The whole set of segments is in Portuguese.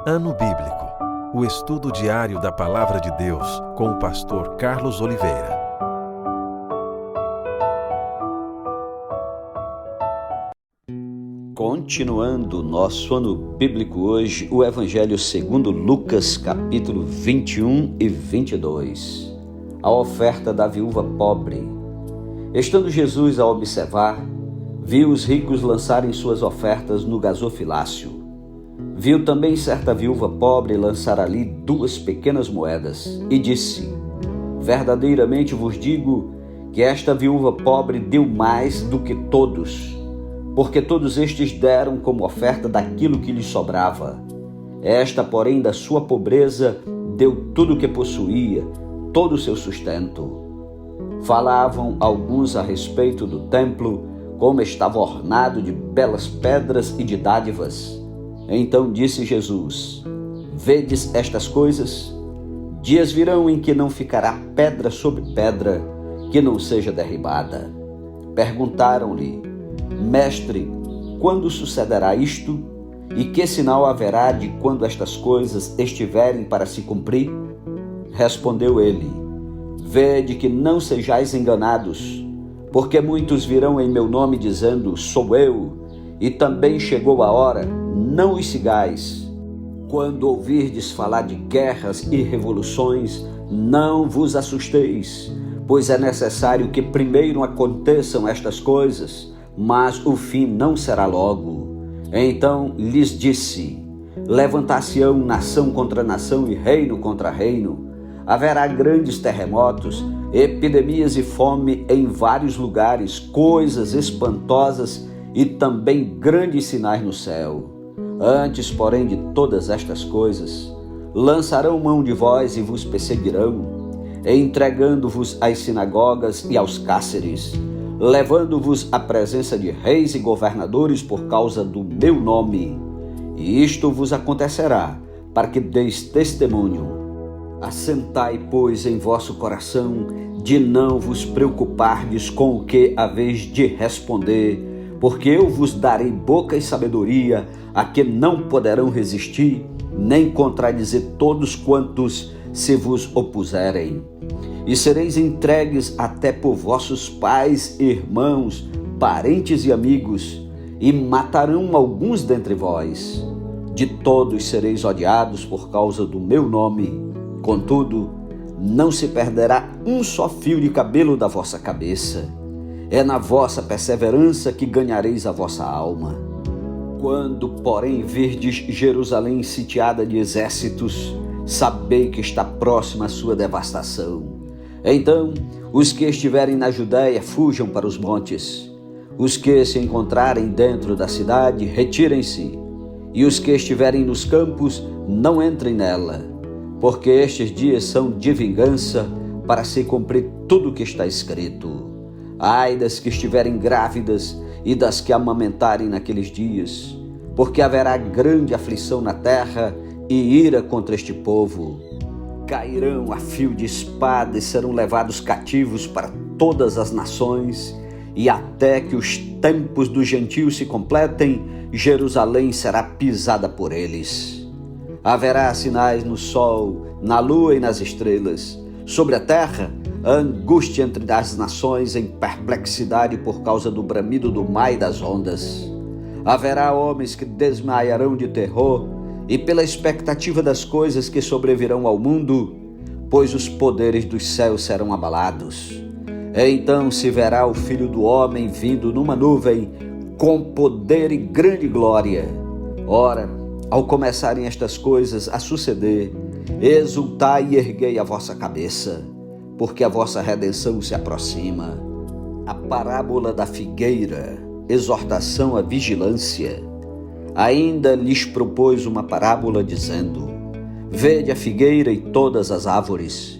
Ano Bíblico, o estudo diário da Palavra de Deus com o pastor Carlos Oliveira. Continuando nosso ano bíblico hoje, o Evangelho segundo Lucas, capítulo 21 e 22. A oferta da viúva pobre. Estando Jesus a observar, viu os ricos lançarem suas ofertas no gasofilácio. Viu também certa viúva pobre lançar ali 2 pequenas moedas e disse: verdadeiramente vos digo que esta viúva pobre deu mais do que todos, porque todos estes deram como oferta daquilo que lhes sobrava. Esta, porém, da sua pobreza, deu tudo o que possuía, todo o seu sustento. Falavam alguns a respeito do templo, como estava ornado de belas pedras e de dádivas. Então disse Jesus: vedes estas coisas? Dias virão em que não ficará pedra sobre pedra que não seja derribada. Perguntaram-lhe: Mestre, quando sucederá isto? E que sinal haverá de quando estas coisas estiverem para se cumprir? Respondeu ele: vede que não sejais enganados, porque muitos virão em meu nome dizendo: sou eu, e também chegou a hora, não os sigais. Quando ouvirdes falar de guerras e revoluções, não vos assusteis, pois é necessário que primeiro aconteçam estas coisas, mas o fim não será logo. Então lhes disse: levantar-se-ão nação contra nação e reino contra reino. Haverá grandes terremotos, epidemias e fome em vários lugares, coisas espantosas e também grandes sinais no céu. Antes, porém, de todas estas coisas, lançarão mão de vós e vos perseguirão, entregando-vos às sinagogas e aos cárceres, levando-vos à presença de reis e governadores por causa do meu nome. E isto vos acontecerá, para que deis testemunho. Assentai, pois, em vosso coração, de não vos preocupardes com o que haveis de responder, porque eu vos darei boca e sabedoria, a que não poderão resistir, nem contradizer todos quantos se vos opuserem. E sereis entregues até por vossos pais, irmãos, parentes e amigos, e matarão alguns dentre vós. De todos sereis odiados por causa do meu nome. Contudo, não se perderá um só fio de cabelo da vossa cabeça. É na vossa perseverança que ganhareis a vossa alma. Quando, porém, virdes Jerusalém sitiada de exércitos, sabei que está próxima a sua devastação. Então, os que estiverem na Judéia fujam para os montes. Os que se encontrarem dentro da cidade, retirem-se. E os que estiverem nos campos, não entrem nela. Porque estes dias são de vingança, para se cumprir tudo o que está escrito. Ai das que estiverem grávidas e das que amamentarem naqueles dias, porque haverá grande aflição na terra e ira contra este povo. Cairão a fio de espada e serão levados cativos para todas as nações, e até que os tempos dos gentios se completem, Jerusalém será pisada por eles. Haverá sinais no sol, na lua e nas estrelas. Sobre a terra, a angústia entre as nações em perplexidade por causa do bramido do mar e das ondas. Haverá homens que desmaiarão de terror e pela expectativa das coisas que sobrevirão ao mundo, pois os poderes dos céus serão abalados. Então se verá o Filho do Homem vindo numa nuvem com poder e grande glória. Ora, ao começarem estas coisas a suceder, exultai e erguei a vossa cabeça, porque a vossa redenção se aproxima. A parábola da figueira, exortação à vigilância. Ainda lhes propôs uma parábola dizendo: vede a figueira e todas as árvores.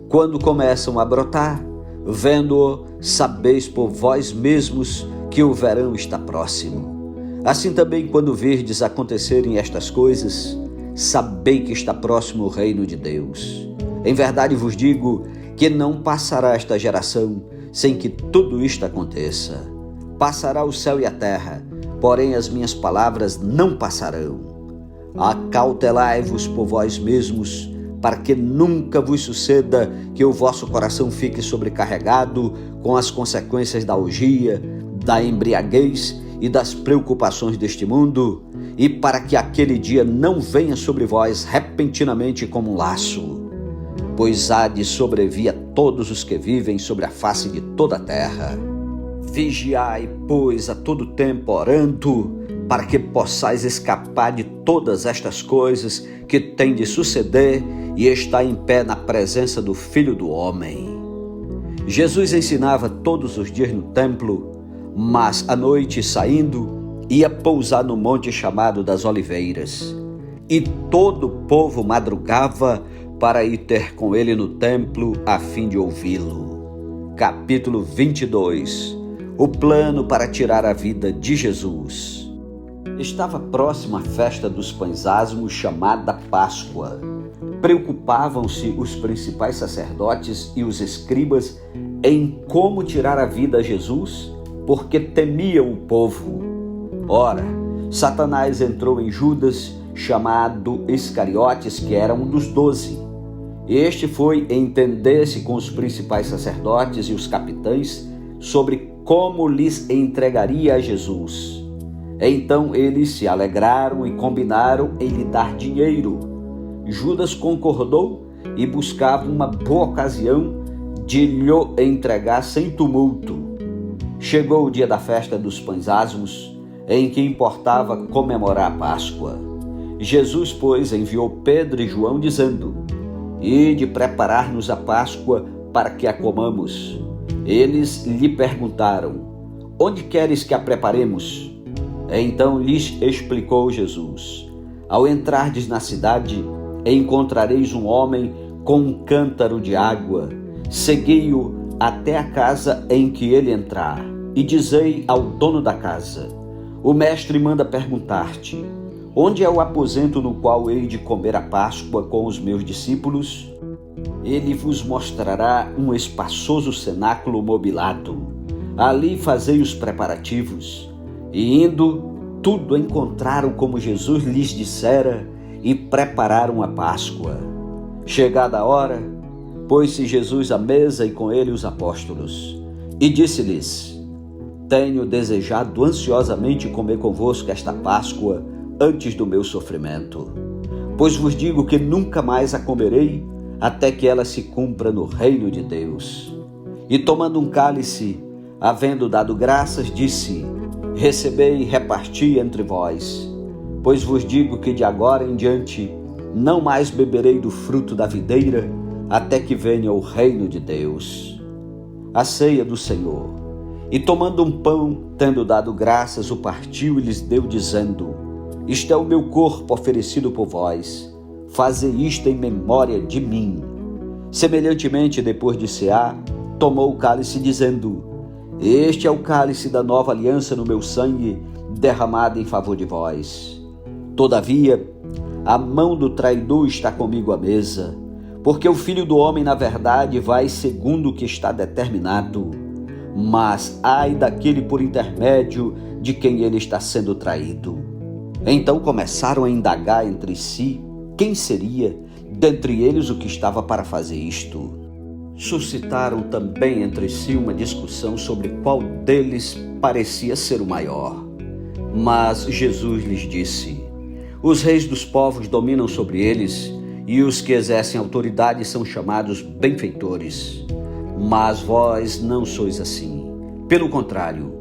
Quando começam a brotar, vendo-o, sabeis por vós mesmos que o verão está próximo. Assim também, quando virdes acontecerem estas coisas, sabei que está próximo o reino de Deus. Em verdade vos digo que não passará esta geração sem que tudo isto aconteça. Passará o céu e a terra, porém as minhas palavras não passarão. Acautelai-vos por vós mesmos, para que nunca vos suceda que o vosso coração fique sobrecarregado com as consequências da orgia, da embriaguez e das preocupações deste mundo, e para que aquele dia não venha sobre vós repentinamente como um laço, pois há de sobrevir a todos os que vivem sobre a face de toda a terra. Vigiai, pois, a todo tempo orando, para que possais escapar de todas estas coisas que têm de suceder e estar em pé na presença do Filho do Homem. Jesus ensinava todos os dias no templo, mas à noite, saindo, ia pousar no monte chamado das Oliveiras. E todo o povo madrugava para ir ter com ele no templo a fim de ouvi-lo. Capítulo 22. O plano para tirar a vida de Jesus. Estava próxima a festa dos pães asmos, chamada Páscoa. Preocupavam-se os principais sacerdotes e os escribas em como tirar a vida a Jesus, porque temiam o povo. Ora, Satanás entrou em Judas, chamado Iscariotes, que era um dos 12. Este foi entender-se com os principais sacerdotes e os capitães sobre como lhes entregaria a Jesus. Então eles se alegraram e combinaram em lhe dar dinheiro. Judas concordou e buscava uma boa ocasião de lhe entregar sem tumulto. Chegou o dia da festa dos pães asmos, em que importava comemorar a Páscoa. Jesus, pois, enviou Pedro e João, dizendo: Ide preparar-nos a Páscoa para que a comamos. Eles lhe perguntaram: Onde queres que a preparemos? Então lhes explicou Jesus: Ao entrardes na cidade, encontrareis um homem com um cântaro de água. Segui-o até a casa em que ele entrar, e dizei ao dono da casa: O mestre manda perguntar-te: Onde é o aposento no qual hei de comer a Páscoa com os meus discípulos? Ele vos mostrará um espaçoso cenáculo mobilado. Ali fazei os preparativos. E indo, tudo encontraram como Jesus lhes dissera e prepararam a Páscoa. Chegada a hora, pôs-se Jesus à mesa e com ele os apóstolos. E disse-lhes: Tenho desejado ansiosamente comer convosco esta Páscoa antes do meu sofrimento. Pois vos digo que nunca mais a comerei até que ela se cumpra no reino de Deus. E tomando um cálice, havendo dado graças, disse: Recebei e reparti entre vós, pois vos digo que de agora em diante não mais beberei do fruto da videira, até que venha o reino de Deus. A ceia do Senhor. E tomando um pão, tendo dado graças, o partiu e lhes deu, dizendo: Isto é o meu corpo oferecido por vós, fazei isto em memória de mim. Semelhantemente, depois de cear, tomou o cálice, dizendo: Este é o cálice da nova aliança no meu sangue, derramado em favor de vós. Todavia, a mão do traidor está comigo à mesa, porque o Filho do Homem, na verdade, vai segundo o que está determinado. Mas ai daquele por intermédio de quem ele está sendo traído. Então começaram a indagar entre si quem seria dentre eles o que estava para fazer isto. Suscitaram também entre si uma discussão sobre qual deles parecia ser o maior. Mas Jesus lhes disse: Os reis dos povos dominam sobre eles, e os que exercem autoridade são chamados benfeitores. Mas vós não sois assim. Pelo contrário,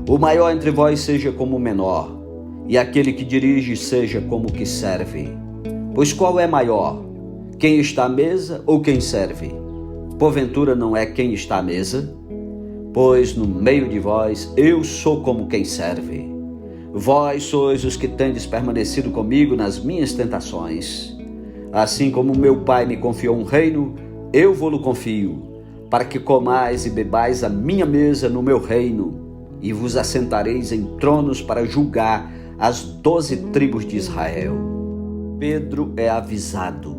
o maior entre vós seja como o menor, e aquele que dirige seja como o que serve. Pois qual é maior, quem está à mesa ou quem serve? Porventura não é quem está à mesa? Pois no meio de vós eu sou como quem serve. Vós sois os que tendes permanecido comigo nas minhas tentações. Assim como meu Pai me confiou um reino, eu vou-lo confio, para que comais e bebais a minha mesa no meu reino, e vos assentareis em tronos para julgar as 12 tribos de Israel. Pedro é avisado.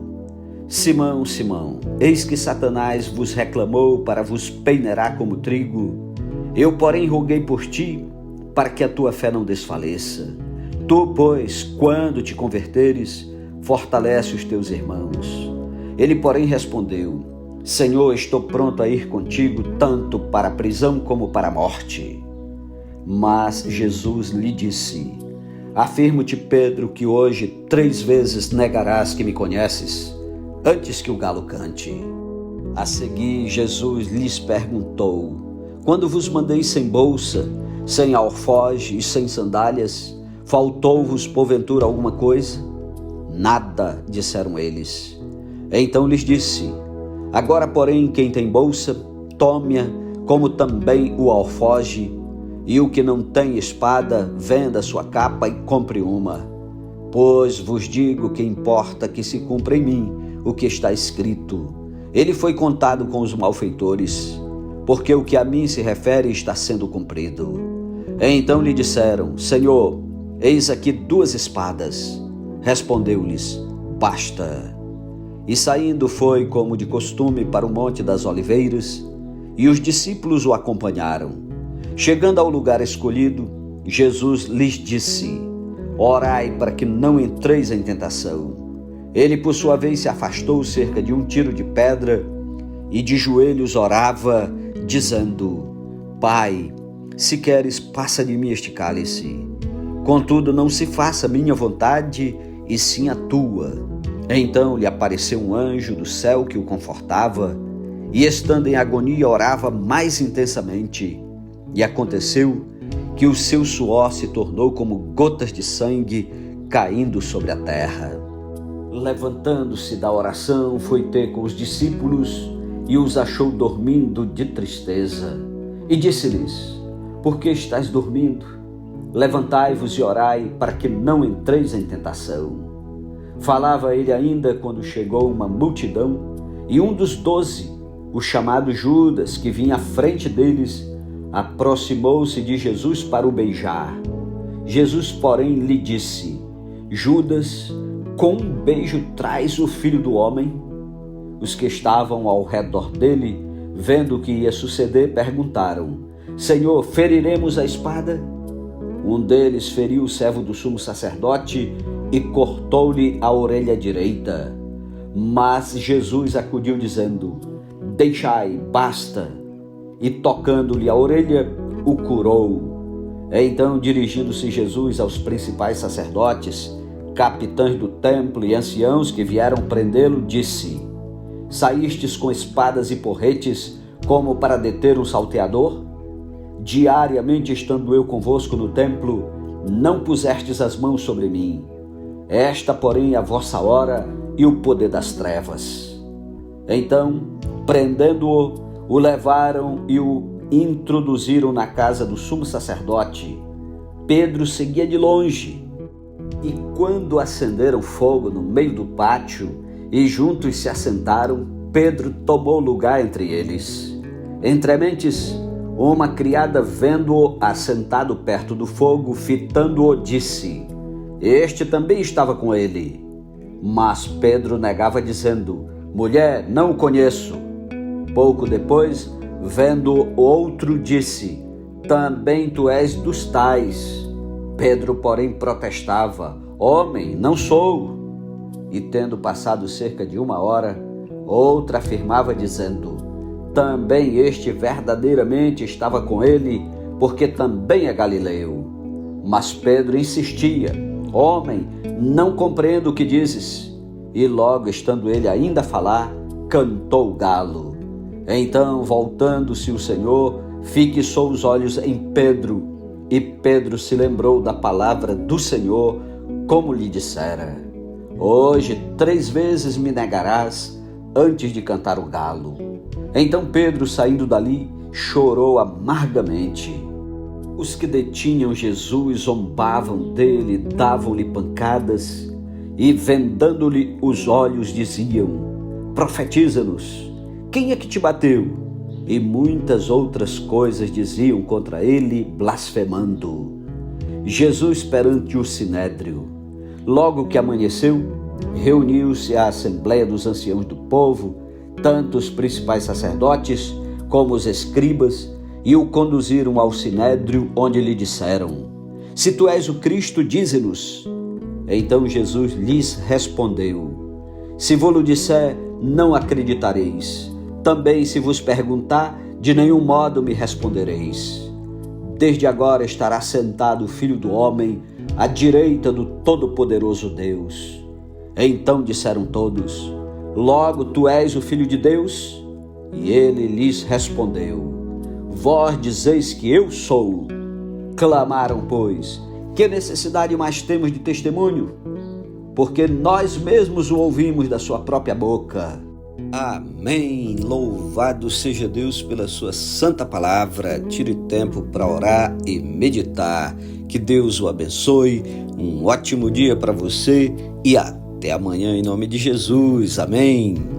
Simão, Simão, eis que Satanás vos reclamou para vos peneirar como trigo. Eu, porém, roguei por ti, para que a tua fé não desfaleça. Tu, pois, quando te converteres, fortalece os teus irmãos. Ele, porém, respondeu: Senhor, estou pronto a ir contigo, tanto para a prisão como para a morte. Mas Jesus lhe disse: Afirmo-te, Pedro, que hoje 3 vezes negarás que me conheces, antes que o galo cante. A seguir, Jesus lhes perguntou: Quando vos mandei sem bolsa, sem alforje e sem sandálias, faltou-vos porventura alguma coisa? Nada, disseram eles. Então lhes disse: Agora, porém, quem tem bolsa, tome-a, como também o alforje, e o que não tem espada, venda sua capa e compre uma. Pois vos digo que importa que se cumpra em mim o que está escrito. Ele foi contado com os malfeitores, porque o que a mim se refere está sendo cumprido. Então lhe disseram: Senhor, eis aqui 2 espadas. Respondeu-lhes: Basta. E saindo foi, como de costume, para o Monte das Oliveiras, e os discípulos o acompanharam. Chegando ao lugar escolhido, Jesus lhes disse: Orai para que não entreis em tentação. Ele, por sua vez, se afastou cerca de 1 tiro de pedra e de joelhos orava, dizendo: Pai, se queres, passa de mim este cálice. Contudo, não se faça minha vontade, e sim a tua. Então lhe apareceu um anjo do céu que o confortava, e estando em agonia orava mais intensamente. E aconteceu que o seu suor se tornou como gotas de sangue caindo sobre a terra. Levantando-se da oração, foi ter com os discípulos e os achou dormindo de tristeza. E disse-lhes: Por que estáis dormindo? Levantai-vos e orai para que não entreis em tentação. Falava ele ainda quando chegou uma multidão, e um dos 12, o chamado Judas, que vinha à frente deles, aproximou-se de Jesus para o beijar. Jesus, porém, lhe disse: Judas, com um beijo traz o Filho do Homem? Os que estavam ao redor dele, vendo o que ia suceder, perguntaram: Senhor, feriremos a espada? Um deles feriu o servo do sumo sacerdote e cortou-lhe a orelha direita. Mas Jesus acudiu dizendo: Deixai, basta. E tocando-lhe a orelha, o curou. Então, dirigindo-se Jesus aos principais sacerdotes, capitães do templo e anciãos que vieram prendê-lo, disse: Saístes com espadas e porretes como para deter um salteador? Diariamente, estando eu convosco no templo, não pusestes as mãos sobre mim. Esta, porém, é a vossa hora e o poder das trevas. Então, prendendo-o, o levaram e o introduziram na casa do sumo sacerdote. Pedro seguia de longe. E quando acenderam fogo no meio do pátio e juntos se assentaram, Pedro tomou lugar entre eles. Entrementes, uma criada, vendo-o assentado perto do fogo, fitando-o, disse: Este também estava com ele. Mas Pedro negava, dizendo: Mulher, não o conheço. Pouco depois, vendo o outro, disse: Também tu és dos tais. Pedro, porém, protestava: Homem, não sou. E tendo passado cerca de 1 hora, outra afirmava, dizendo: Também este verdadeiramente estava com ele, porque também é galileu. Mas Pedro insistia: Homem, não compreendo o que dizes. E logo, estando ele ainda a falar, cantou o galo. Então, voltando-se o Senhor, fixou os olhos em Pedro, e Pedro se lembrou da palavra do Senhor, como lhe dissera: Hoje 3 vezes me negarás antes de cantar o galo. Então Pedro, saindo dali, chorou amargamente. Os que detinham Jesus zombavam dele, davam-lhe pancadas e, vendando-lhe os olhos, diziam: Profetiza-nos, quem é que te bateu? E muitas outras coisas diziam contra ele, blasfemando. Jesus perante o sinédrio. Logo que amanheceu, reuniu-se a assembleia dos anciãos do povo, tanto os principais sacerdotes como os escribas, e o conduziram ao sinédrio, onde lhe disseram: Se tu és o Cristo, dize-nos. Então Jesus lhes respondeu: Se vou-lo disser, não acreditareis. Também se vos perguntar, de nenhum modo me respondereis. Desde agora estará sentado o Filho do Homem à direita do Todo-Poderoso Deus. Então disseram todos: Logo tu és o Filho de Deus? E ele lhes respondeu: Vós dizeis que eu sou. Clamaram, pois: Que necessidade mais temos de testemunho? Porque nós mesmos o ouvimos da sua própria boca. Amém. Louvado seja Deus pela sua santa palavra. Tire tempo para orar e meditar. Que Deus o abençoe. Um ótimo dia para você e até amanhã em nome de Jesus. Amém.